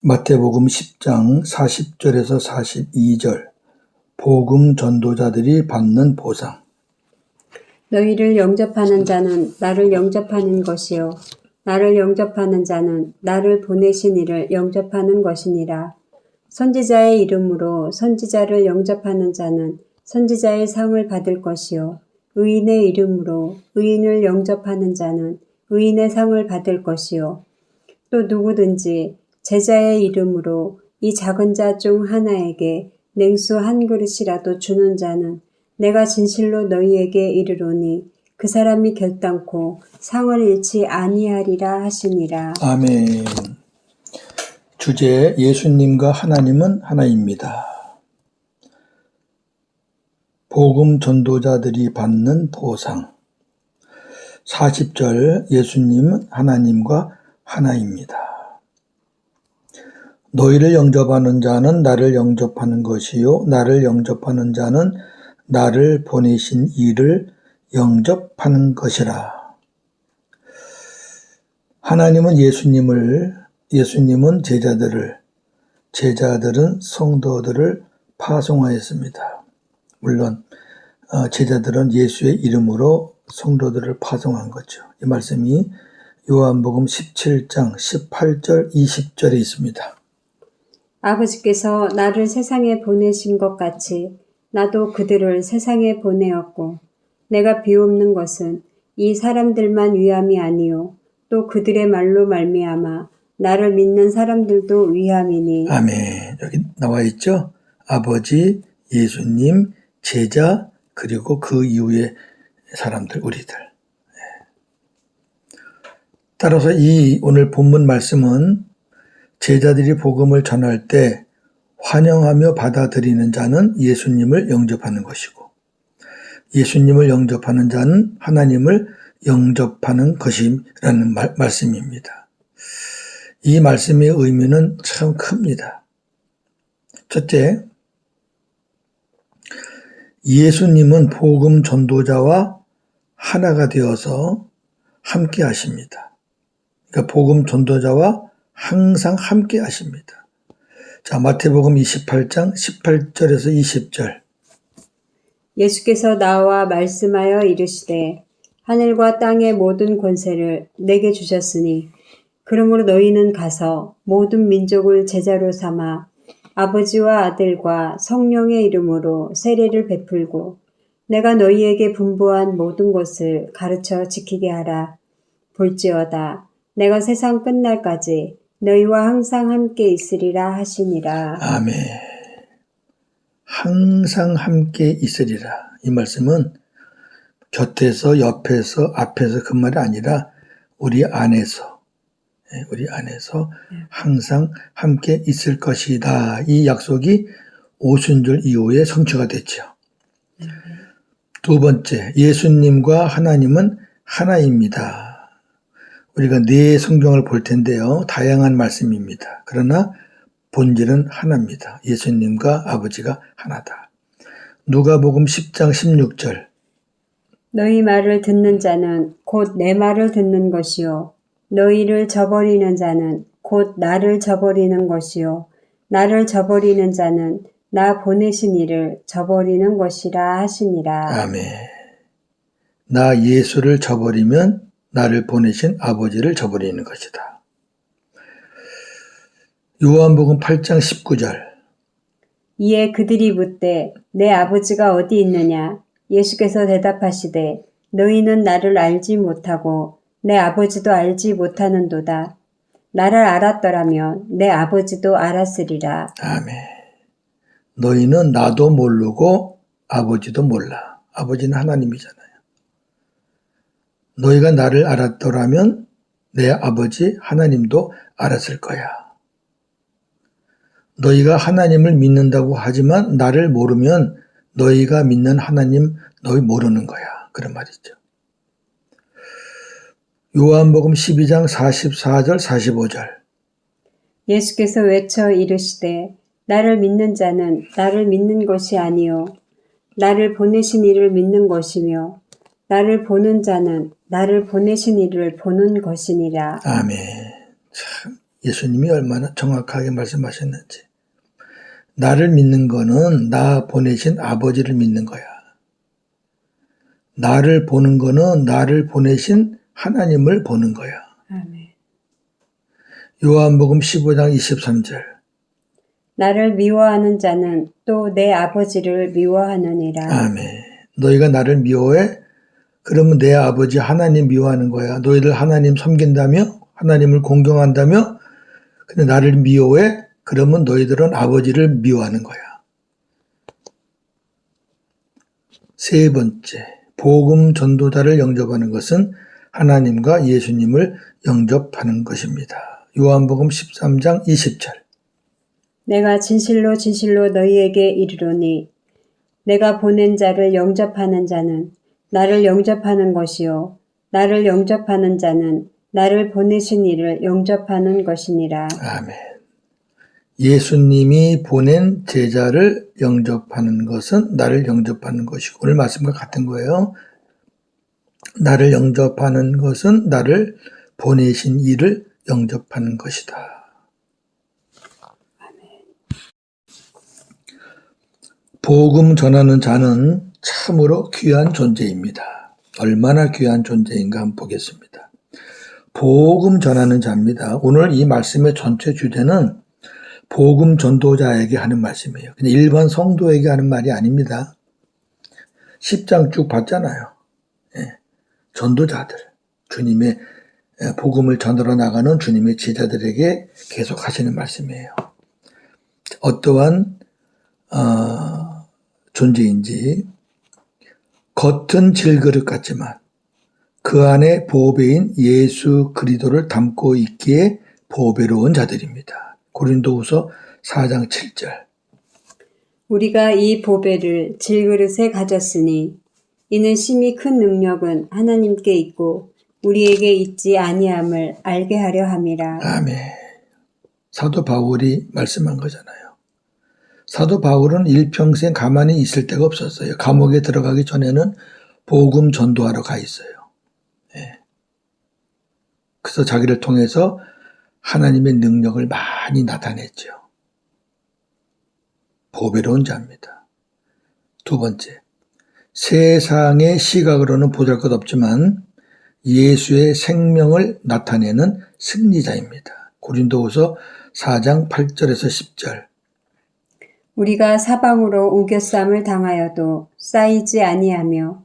마태복음 10장 40절에서 42절 복음 전도자들이 받는 보상. 너희를 영접하는 자는 나를 영접하는 것이요 나를 영접하는 자는 나를 보내신 이를 영접하는 것이니라. 선지자의 이름으로 선지자를 영접하는 자는 선지자의 상을 받을 것이요 의인의 이름으로 의인을 영접하는 자는 의인의 상을 받을 것이요 또 누구든지 제자의 이름으로 이 작은 자 중 하나에게 냉수 한 그릇이라도 주는 자는 내가 진실로 너희에게 이르노니 그 사람이 결단코 상을 잃지 아니하리라 하시니라. 아멘. 주제 예수님과 하나님은 하나입니다. 복음 전도자들이 받는 보상. 40절 예수님은 하나님과 하나입니다. 너희를 영접하는 자는 나를 영접하는 것이요 나를 영접하는 자는 나를 보내신 이를 영접하는 것이라. 하나님은 예수님은 제자들은 성도들을 파송하였습니다. 물론 제자들은 예수의 이름으로 성도들을 파송한 거죠. 이 말씀이 요한복음 17장 18절 20절에 있습니다. 아버지께서 나를 세상에 보내신 것 같이 나도 그들을 세상에 보내었고 내가 비옵는 것은 이 사람들만 위함이 아니요 또 그들의 말로 말미암아 나를 믿는 사람들도 위함이니. 아멘. 여기 나와 있죠? 아버지, 예수님, 제자, 그리고 그 이후의 사람들, 우리들. 따라서 이 오늘 본문 말씀은 제자들이 복음을 전할 때 환영하며 받아들이는 자는 예수님을 영접하는 것이고 예수님을 영접하는 자는 하나님을 영접하는 것이라는 말씀입니다. 이 말씀의 의미는 참 큽니다. 첫째, 예수님은 복음 전도자와 하나가 되어서 함께 하십니다. 그러니까 복음 전도자와 항상 함께 하십니다. 자, 마태복음 28장 18절에서 20절. 예수께서 나와 말씀하여 이르시되 하늘과 땅의 모든 권세를 내게 주셨으니 그러므로 너희는 가서 모든 민족을 제자로 삼아 아버지와 아들과 성령의 이름으로 세례를 베풀고 내가 너희에게 분부한 모든 것을 가르쳐 지키게 하라. 볼지어다 내가 세상 끝날까지 너희와 항상 함께 있으리라 하시니라. 아멘. 항상 함께 있으리라. 이 말씀은 곁에서, 옆에서, 앞에서 그 말이 아니라 우리 안에서 항상 함께 있을 것이다. 이 약속이 오순절 이후에 성취가 됐죠. 두 번째, 예수님과 하나님은 하나입니다. 우리가 네 성경을 볼 텐데요. 다양한 말씀입니다. 그러나 본질은 하나입니다. 예수님과 아버지가 하나다. 누가복음 10장 16절. 너희 말을 듣는 자는 곧 내 말을 듣는 것이요 너희를 저버리는 자는 곧 나를 저버리는 것이요 나를 저버리는 자는 나 보내신 이를 저버리는 것이라 하시니라. 아멘. 나 예수를 저버리면 나를 보내신 아버지를 저버리는 것이다. 요한복음 8장 19절. 이에 그들이 묻되 내 아버지가 어디 있느냐? 예수께서 대답하시되 너희는 나를 알지 못하고 내 아버지도 알지 못하는도다. 나를 알았더라면 내 아버지도 알았으리라. 아멘. 너희는 나도 모르고 아버지도 몰라. 아버지는 하나님이잖아요. 너희가 나를 알았더라면 내 아버지 하나님도 알았을 거야. 너희가 하나님을 믿는다고 하지만 나를 모르면 너희가 믿는 하나님 너희 모르는 거야. 그런 말이죠. 요한복음 12장 44절 45절. 예수께서 외쳐 이르시되 나를 믿는 자는 나를 믿는 것이 아니요 나를 보내신 이를 믿는 것이며 나를 보는 자는 나를 보내신 이를 보는 것이니라. 아멘. 참 예수님이 얼마나 정확하게 말씀하셨는지. 나를 믿는 거는 나 보내신 아버지를 믿는 거야. 나를 보는 거는 나를 보내신 하나님을 보는 거야. 아멘. 요한복음 15장 23절. 나를 미워하는 자는 또 내 아버지를 미워하느니라. 아멘. 너희가 나를 미워해? 그러면 내 아버지 하나님 미워하는 거야. 너희들 하나님 섬긴다며? 하나님을 공경한다며? 근데 나를 미워해? 그러면 너희들은 아버지를 미워하는 거야. 세 번째, 복음 전도자를 영접하는 것은 하나님과 예수님을 영접하는 것입니다. 요한복음 13장 20절. 내가 진실로 진실로 너희에게 이르노니 내가 보낸 자를 영접하는 자는 나를 영접하는 것이요 나를 영접하는 자는 나를 보내신 이를 영접하는 것이니라. 아멘. 예수님이 보낸 제자를 영접하는 것은 나를 영접하는 것이고, 오늘 말씀과 같은 거예요. 나를 영접하는 것은 나를 보내신 이를 영접하는 것이다. 복음 전하는 자는 참으로 귀한 존재입니다. 얼마나 귀한 존재인가 한번 보겠습니다. 복음 전하는 자입니다. 오늘 이 말씀의 전체 주제는 복음 전도자에게 하는 말씀이에요. 그냥 일반 성도에게 하는 말이 아닙니다. 10장 쭉 봤잖아요. 전도자들, 주님의 복음을 전하러 나가는 주님의 제자들에게 계속 하시는 말씀이에요. 어떠한 존재인지 겉은 질그릇 같지만 그 안에 보배인 예수 그리스도를 담고 있기에 보배로운 자들입니다. 고린도후서 4장 7절. 우리가 이 보배를 질그릇에 가졌으니 이는 심히 큰 능력은 하나님께 있고 우리에게 있지 아니함을 알게 하려 함이라. 아멘. 사도 바울이 말씀한 거잖아요. 사도 바울은 일평생 가만히 있을 데가 없었어요. 감옥에 들어가기 전에는 복음 전도하러 가 있어요. 그래서 자기를 통해서 하나님의 능력을 많이 나타냈죠. 보배로운 자입니다. 두 번째, 세상의 시각으로는 보잘것없지만 예수의 생명을 나타내는 승리자입니다. 고린도후서 4장 8절에서 10절. 우리가 사방으로 우겨쌈을 당하여도 쌓이지 아니하며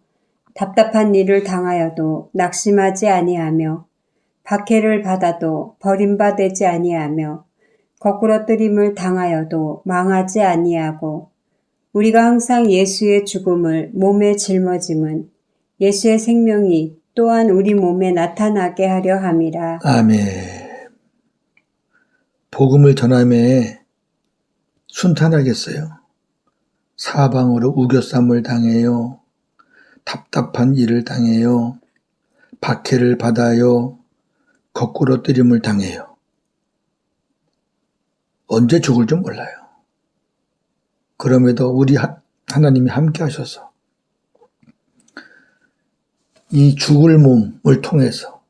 답답한 일을 당하여도 낙심하지 아니하며 박해를 받아도 버림받지 아니하며 거꾸러뜨림을 당하여도 망하지 아니하고 우리가 항상 예수의 죽음을 몸에 짊어짐은 예수의 생명이 또한 우리 몸에 나타나게 하려 함이라. 아멘. 복음을 전함에 순탄하겠어요. 사방으로 우겨쌈을 당해요. 답답한 일을 당해요. 박해를 받아요. 거꾸로 뜨림을 당해요. 언제 죽을 줄 몰라요. 그럼에도 우리 하나님이 함께 하셔서 이 죽을 몸을 통해서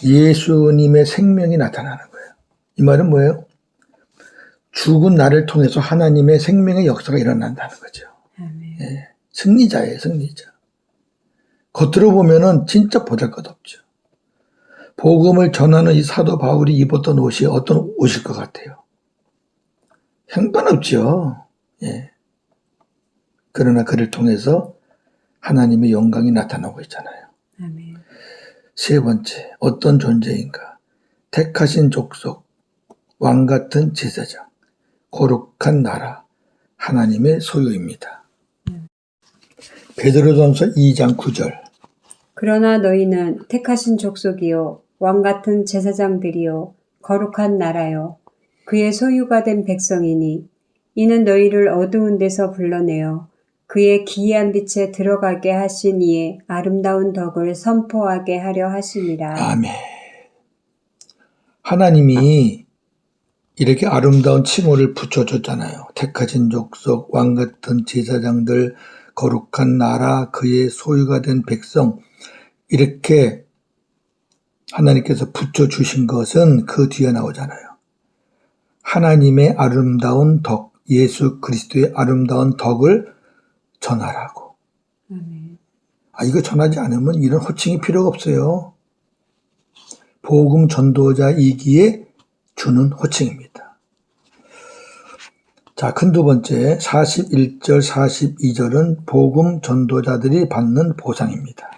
예수님의 생명이 나타나는 거예요. 이 말은 뭐예요? 죽은 나를 통해서 하나님의 생명의 역사가 일어난다는 거죠. 예, 승리자예요, 승리자. 겉으로 보면은 진짜 보잘것없죠. 복음을 전하는 이 사도 바울이 입었던 옷이 어떤 옷일 것 같아요? 형편없죠. 예. 그러나 그를 통해서 하나님의 영광이 나타나고 있잖아요. 아멘. 세 번째, 어떤 존재인가? 택하신 족속, 왕같은 제사장, 거룩한 나라, 하나님의 소유입니다. 베드로전서 2장 9절. 그러나 너희는 택하신 족속이요 왕같은 제사장들이요 거룩한 나라요 그의 소유가 된 백성이니 이는 너희를 어두운 데서 불러내어 그의 기이한 빛에 들어가게 하신 이의 아름다운 덕을 선포하게 하려 하심이라. 아멘. 하나님이 이렇게 아름다운 칭호를 붙여줬잖아요. 택하신 족속, 왕같은 제사장들, 거룩한 나라, 그의 소유가 된 백성, 이렇게 하나님께서 붙여주신 것은 그 뒤에 나오잖아요. 하나님의 아름다운 덕, 예수 그리스도의 아름다운 덕을 전하라고. 아멘. 이거 전하지 않으면 이런 호칭이 필요가 없어요. 복음 전도자이기에 주는 호칭입니다. 자, 큰 두 번째 41절 42절은 복음 전도자들이 받는 보상입니다.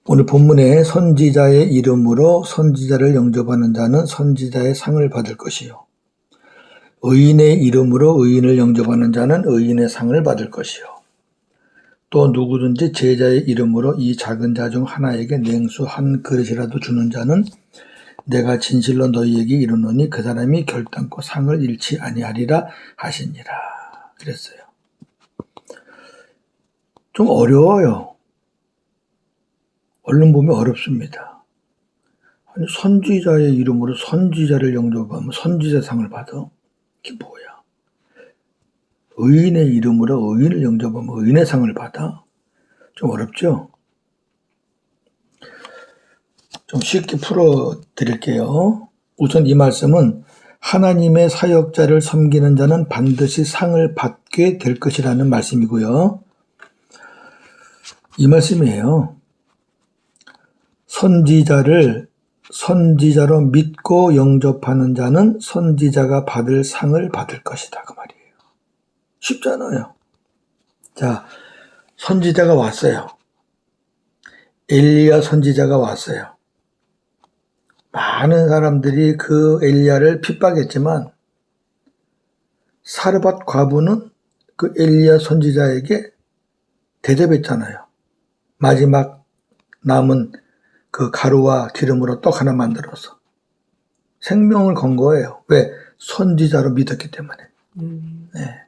오늘 본문에 선지자의 이름으로 선지자를 영접하는 자는 선지자의 상을 받을 것이요. 의인의 이름으로 의인을 영접하는 자는 의인의 상을 받을 것이요. 또 누구든지 제자의 이름으로 이 작은 자 중 하나에게 냉수 한 그릇이라도 주는 자는 내가 진실로 너희에게 이르노니 그 사람이 결단코 상을 잃지 아니하리라 하시니라. 그랬어요. 좀 어려워요. 얼른 보면 어렵습니다. 아니, 선지자의 이름으로 선지자를 영접하면 선지자상을 받아? 이게 뭐야? 의인의 이름으로 의인을 영접하면 의인의 상을 받아? 좀 어렵죠? 좀 쉽게 풀어드릴게요. 우선 이 말씀은 하나님의 사역자를 섬기는 자는 반드시 상을 받게 될 것이라는 말씀이고요. 이 말씀이에요. 선지자를 선지자로 믿고 영접하는 자는 선지자가 받을 상을 받을 것이다. 그 말이에요. 쉽잖아요. 자, 선지자가 왔어요. 엘리야 선지자가 왔어요. 많은 사람들이 그 엘리야를 핍박했지만 사르밧 과부는 그 엘리야 선지자에게 대접했잖아요. 마지막 남은 그 가루와 기름으로 떡 하나 만들어서 생명을 건 거예요. 왜? 선지자로 믿었기 때문에. 네.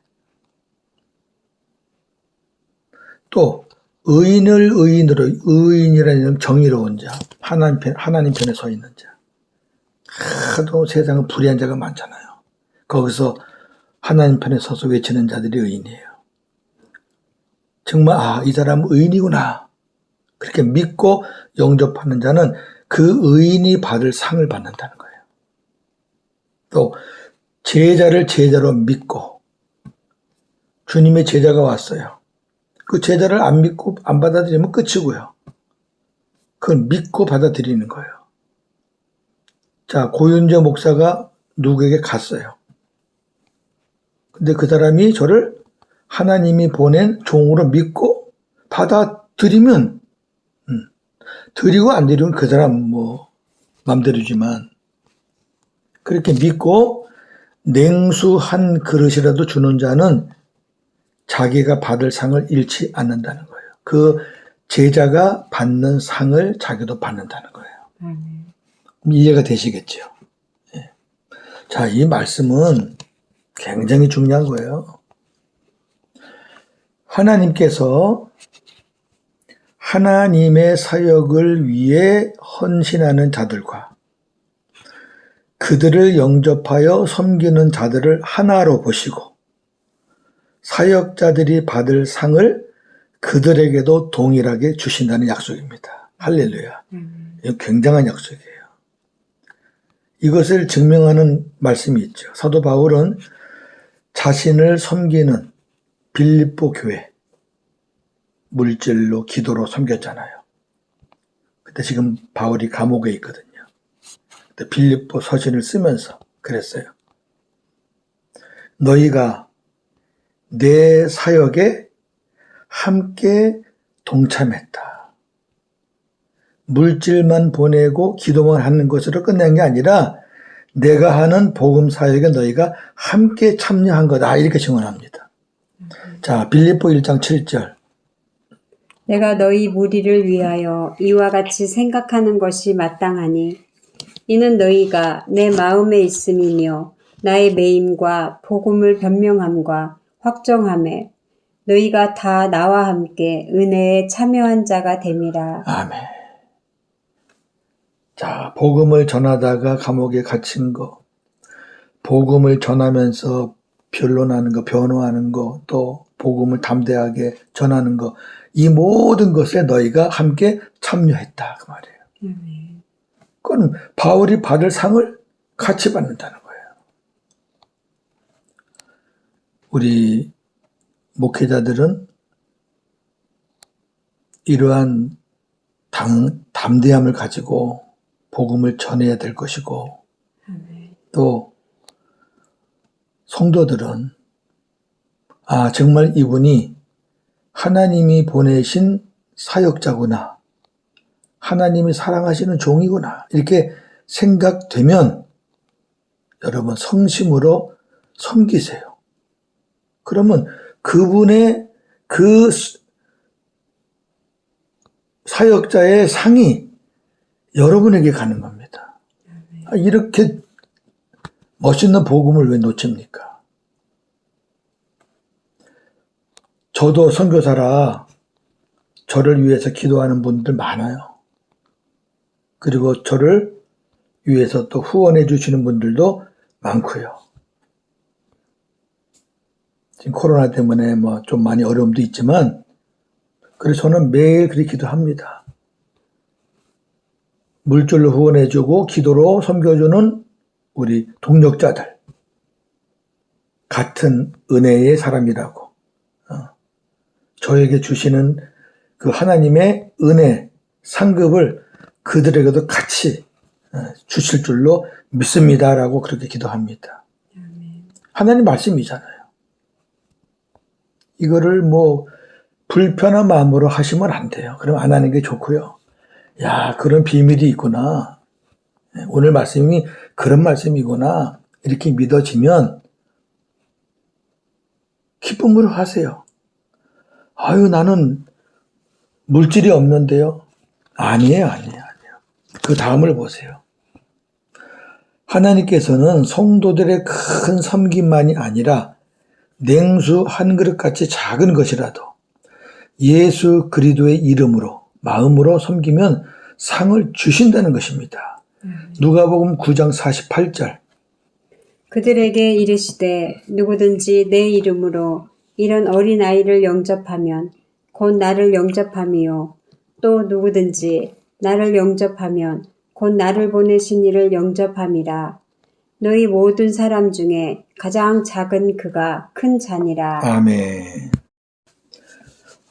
또 의인을 의인으로, 의인이라는 정의로운 자, 하나님 편에 서 있는 자. 하도 세상은 불의한 자가 많잖아요. 거기서 하나님 편에 서서 외치는 자들이 의인이에요. 정말 이 사람은 의인이구나. 그렇게 믿고 영접하는 자는 그 의인이 받을 상을 받는다는 거예요. 또 제자를 제자로 믿고 주님의 제자가 왔어요. 그 제자를 안 믿고 안 받아들이면 끝이고요. 그걸 믿고 받아들이는 거예요. 자, 고윤재 목사가 누구에게 갔어요. 근데 그 사람이 저를 하나님이 보낸 종으로 믿고 받아들이면 드리고 안 드리면 그 사람 맘대로지만 그렇게 믿고 냉수 한 그릇이라도 주는 자는 자기가 받을 상을 잃지 않는다는 거예요. 그 제자가 받는 상을 자기도 받는다는 거예요. 이해가 되시겠죠? 예. 자, 이 말씀은 굉장히 중요한 거예요. 하나님께서 하나님의 사역을 위해 헌신하는 자들과 그들을 영접하여 섬기는 자들을 하나로 보시고 사역자들이 받을 상을 그들에게도 동일하게 주신다는 약속입니다. 할렐루야. 이거 굉장한 약속이에요. 이것을 증명하는 말씀이 있죠. 사도 바울은 자신을 섬기는 빌립보 교회 물질로 기도로 섬겼잖아요. 그때 지금 바울이 감옥에 있거든요. 그때 빌립보 서신을 쓰면서 그랬어요. 너희가 내 사역에 함께 동참했다. 물질만 보내고 기도만 하는 것으로 끝낸 게 아니라 내가 하는 복음 사역에 너희가 함께 참여한 거다. 이렇게 증언합니다. 자, 빌립보 1장 7절. 내가 너희 무리를 위하여 이와 같이 생각하는 것이 마땅하니 이는 너희가 내 마음에 있음이며 나의 매임과 복음을 변명함과 확정함에 너희가 다 나와 함께 은혜에 참여한 자가 됨이라. 아멘. 자, 복음을 전하다가 감옥에 갇힌 거, 복음을 전하면서 변론하는 거, 변호하는 거, 또 복음을 담대하게 전하는 거, 이 모든 것에 너희가 함께 참여했다 그 말이에요. 그건 바울이 받을 상을 같이 받는다는 거예요. 우리 목회자들은 이러한 담대함을 가지고 복음을 전해야 될 것이고, 또 성도들은 정말 이분이 하나님이 보내신 사역자구나, 하나님이 사랑하시는 종이구나, 이렇게 생각되면 여러분 성심으로 섬기세요. 그러면 그분의 그 사역자의 상이 여러분에게 가는 겁니다. 이렇게 멋있는 복음을 왜 놓칩니까? 저도 선교사라 저를 위해서 기도하는 분들 많아요. 그리고 저를 위해서 또 후원해 주시는 분들도 많고요. 지금 코로나 때문에 좀 많이 어려움도 있지만, 그래서 저는 매일 그렇게 기도합니다. 물질로 후원해 주고 기도로 섬겨주는 우리 동력자들, 같은 은혜의 사람이라고, 저에게 주시는 그 하나님의 은혜 상급을 그들에게도 같이 주실 줄로 믿습니다라고 그렇게 기도합니다. 하나님 말씀이잖아요. 이거를 불편한 마음으로 하시면 안 돼요. 그럼 안 하는 게 좋고요. 야, 그런 비밀이 있구나, 오늘 말씀이 그런 말씀이구나, 이렇게 믿어지면 기쁨으로 하세요. 나는 물질이 없는데요. 아니에요. 그 다음을 보세요. 하나님께서는 성도들의 큰 섬김만이 아니라 냉수 한 그릇같이 작은 것이라도 예수 그리스도의 이름으로 마음으로 섬기면 상을 주신다는 것입니다. 누가복음 9장 48절. 그들에게 이르시되 누구든지 내 이름으로 이런 어린아이를 영접하면 곧 나를 영접함이요, 또 누구든지 나를 영접하면 곧 나를 보내신 이를 영접함이라. 너희 모든 사람 중에 가장 작은 그가 큰 자니라. 아멘.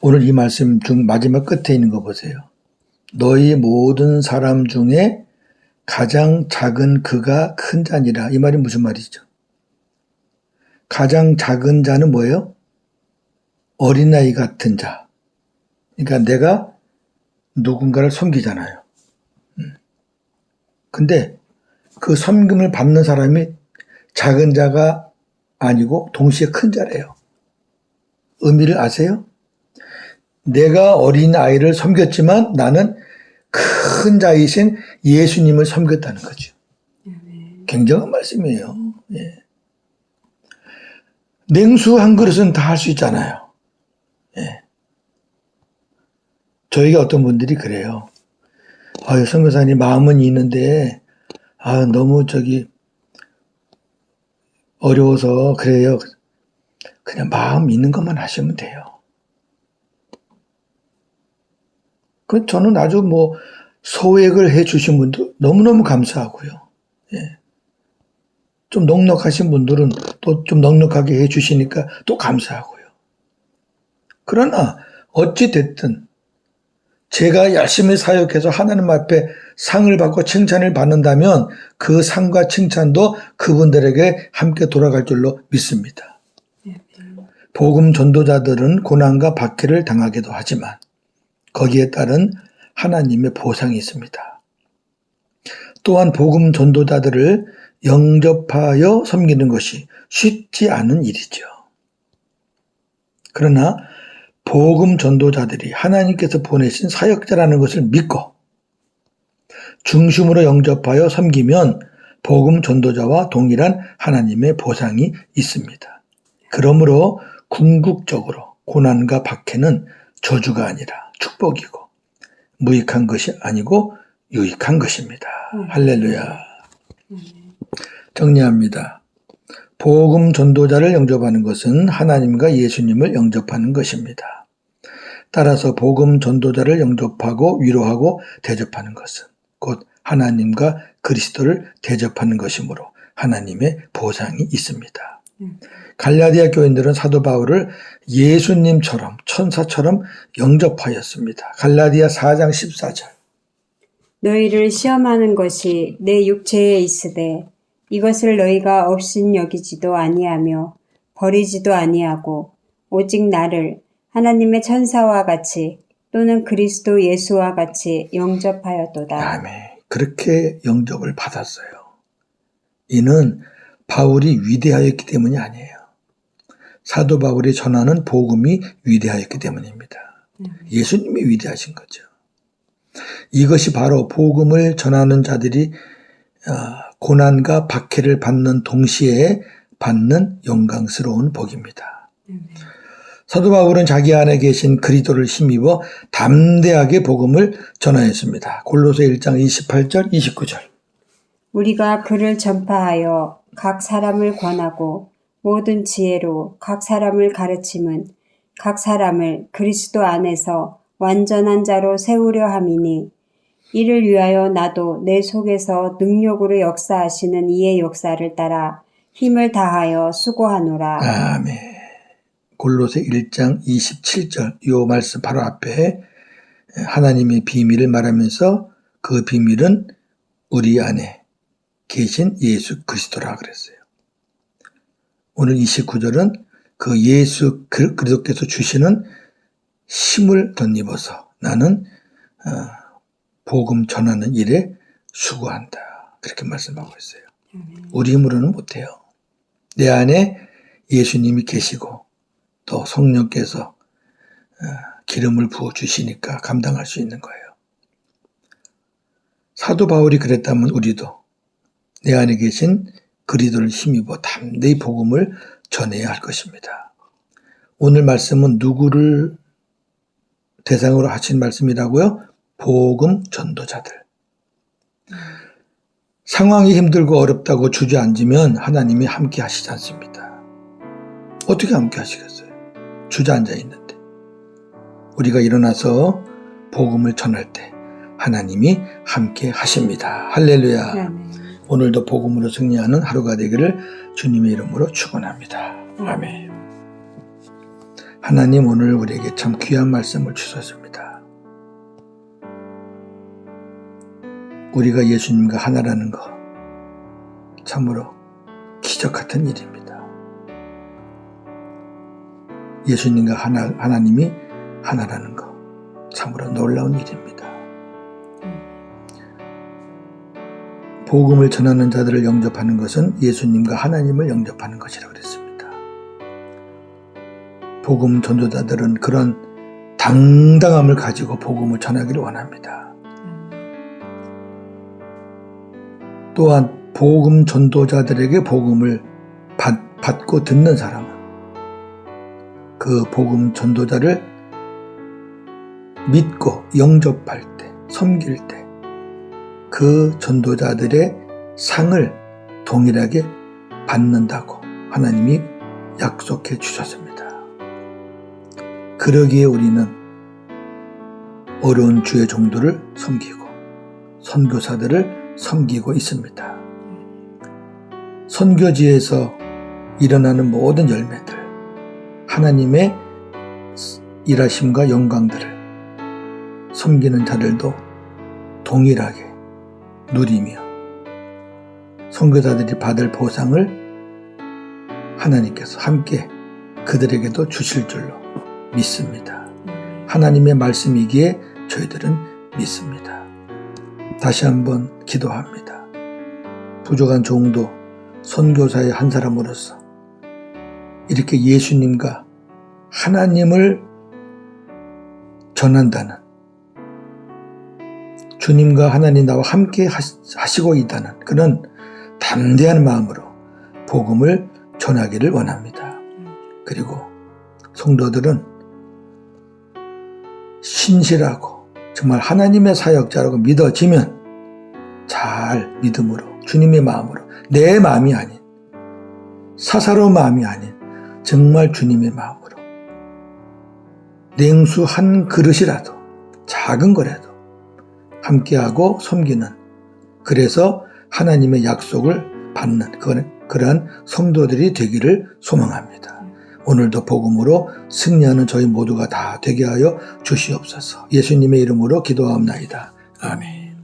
오늘 이 말씀 중 마지막 끝에 있는 거 보세요. 너희 모든 사람 중에 가장 작은 그가 큰 자니라. 이 말이 무슨 말이죠? 가장 작은 자는 뭐예요? 어린아이 같은 자. 그러니까 내가 누군가를 섬기잖아요. 근데 그 섬김을 받는 사람이 작은 자가 아니고 동시에 큰 자래요. 의미를 아세요? 내가 어린아이를 섬겼지만 나는 큰 자이신 예수님을 섬겼다는 거죠. 굉장한 말씀이에요. 예. 냉수 한 그릇은 다 할 수 있잖아요. 예. 저에게 어떤 분들이 그래요. 선교사님 마음은 있는데 너무 어려워서 그래요. 그냥 마음 있는 것만 하시면 돼요. 저는 아주 소액을 해 주신 분도 너무너무 감사하고요. 예. 좀 넉넉하신 분들은 또 좀 넉넉하게 해 주시니까 또 감사하고요. 그러나 어찌 됐든 제가 열심히 사역해서 하나님 앞에 상을 받고 칭찬을 받는다면 그 상과 칭찬도 그분들에게 함께 돌아갈 줄로 믿습니다. 복음 전도자들은 고난과 박해를 당하기도 하지만 거기에 따른 하나님의 보상이 있습니다. 또한 복음 전도자들을 영접하여 섬기는 것이 쉽지 않은 일이죠. 그러나 복음 전도자들이 하나님께서 보내신 사역자라는 것을 믿고 중심으로 영접하여 섬기면 복음 전도자와 동일한 하나님의 보상이 있습니다. 그러므로 궁극적으로 고난과 박해는 저주가 아니라 축복이고 무익한 것이 아니고 유익한 것입니다. 할렐루야. 정리합니다. 복음 전도자를 영접하는 것은 하나님과 예수님을 영접하는 것입니다. 따라서 복음 전도자를 영접하고 위로하고 대접하는 것은 곧 하나님과 그리스도를 대접하는 것이므로 하나님의 보상이 있습니다. 갈라디아 교인들은 사도 바울을 예수님처럼 천사처럼 영접하였습니다. 갈라디아 4장 14절. 너희를 시험하는 것이 내 육체에 있으되 이것을 너희가 업신여기지도 아니하며 버리지도 아니하고 오직 나를 하나님의 천사와 같이 또는 그리스도 예수와 같이 영접하였도다. 아멘. 그렇게 영접을 받았어요. 이는 바울이 위대하였기 때문이 아니에요. 사도 바울이 전하는 복음이 위대하였기 때문입니다. 예수님이 위대하신 거죠. 이것이 바로 복음을 전하는 자들이 고난과 박해를 받는 동시에 받는 영광스러운 복입니다. 사도 바울은 자기 안에 계신 그리스도를 힘입어 담대하게 복음을 전하였습니다. 골로새 1장 28절 29절. 우리가 그를 전파하여 각 사람을 권하고 모든 지혜로 각 사람을 가르침은 각 사람을 그리스도 안에서 완전한 자로 세우려 함이니 이를 위하여 나도 내 속에서 능력으로 역사하시는 이의 역사를 따라 힘을 다하여 수고하노라. 아멘. 골로새 1장 27절 이 말씀 바로 앞에 하나님의 비밀을 말하면서 그 비밀은 우리 안에 계신 예수 그리스도라 그랬어요. 오늘 29절은 그 예수 그리스도께서 주시는 힘을 덧입어서 나는 복음 전하는 일에 수고한다. 그렇게 말씀하고 있어요. 우리 힘으로는 못해요. 내 안에 예수님이 계시고 또 성령께서 기름을 부어주시니까 감당할 수 있는 거예요. 사도 바울이 그랬다면 우리도 내 안에 계신 그리스도를 힘입어 담대히 복음을 전해야 할 것입니다. 오늘 말씀은 누구를 대상으로 하신 말씀이라고요? 복음 전도자들. 상황이 힘들고 어렵다고 주저앉으면 하나님이 함께 하시지 않습니다. 어떻게 함께 하시겠어요? 주저앉아 있는데. 우리가 일어나서 복음을 전할 때 하나님이 함께 하십니다. 할렐루야. 아멘. 오늘도 복음으로 승리하는 하루가 되기를 주님의 이름으로 축원합니다. 아멘. 하나님 오늘 우리에게 참 귀한 말씀을 주셨습니다. 우리가 예수님과 하나라는 것 참으로 기적 같은 일입니다. 예수님과 하나님이 하나라는 것 참으로 놀라운 일입니다. 복음을 전하는 자들을 영접하는 것은 예수님과 하나님을 영접하는 것이라고 그랬습니다. 복음 전도자들은 그런 당당함을 가지고 복음을 전하기를 원합니다. 또한 복음 전도자들에게 복음을 받고 듣는 사람은 그 복음 전도자를 믿고 영접할 때, 섬길 때 그 전도자들의 상을 동일하게 받는다고 하나님이 약속해 주셨습니다. 그러기에 우리는 어려운 주의 종들을 섬기고 선교사들을 섬기고 있습니다. 선교지에서 일어나는 모든 열매들, 하나님의 일하심과 영광들을 섬기는 자들도 동일하게 누리며 선교사들이 받을 보상을 하나님께서 함께 그들에게도 주실 줄로 믿습니다. 하나님의 말씀이기에 저희들은 믿습니다. 다시 한번 기도합니다. 부족한 종도 선교사의 한 사람으로서 이렇게 예수님과 하나님을 전한다는, 주님과 하나님 나와 함께 하시고 있다는 그런 담대한 마음으로 복음을 전하기를 원합니다. 그리고 성도들은 신실하고 정말 하나님의 사역자라고 믿어지면 잘 믿음으로 주님의 마음으로 내 마음이 아닌 사사로운 마음이 아닌 정말 주님의 마음으로 냉수 한 그릇이라도 작은 거라도 함께하고 섬기는, 그래서 하나님의 약속을 받는 그러한 성도들이 되기를 소망합니다. 오늘도 복음으로 승리하는 저희 모두가 다 되게 하여 주시옵소서. 예수님의 이름으로 기도하옵나이다. 아멘.